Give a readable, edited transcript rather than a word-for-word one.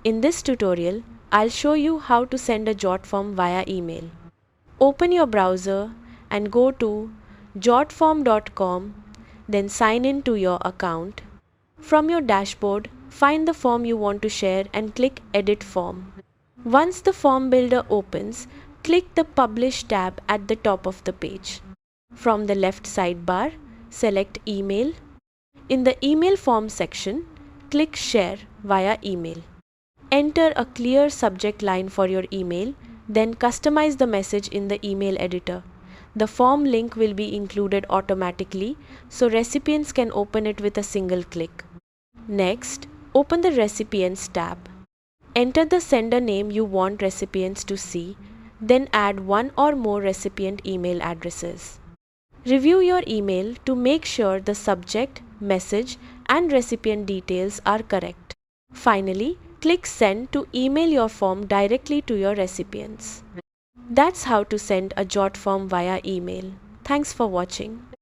In this tutorial, I'll show you how to send a Jotform via email. Open your browser and go to jotform.com, then sign in to your account. From your dashboard, find the form you want to share and click Edit Form. Once the form builder opens, click the Publish tab at the top of the page. From the left sidebar, select Email. In the Email Form section, click Share via email. Enter a clear subject line for your email, then customize the message in the email editor. The form link will be included automatically, so recipients can open it with a single click. Next, open the Recipients tab. Enter the sender name you want recipients to see, then add one or more recipient email addresses. Review your email to make sure the subject, message, and recipient details are correct. Finally, click Send to email your form directly to your recipients. That's how to send a Jotform via email. Thanks for watching.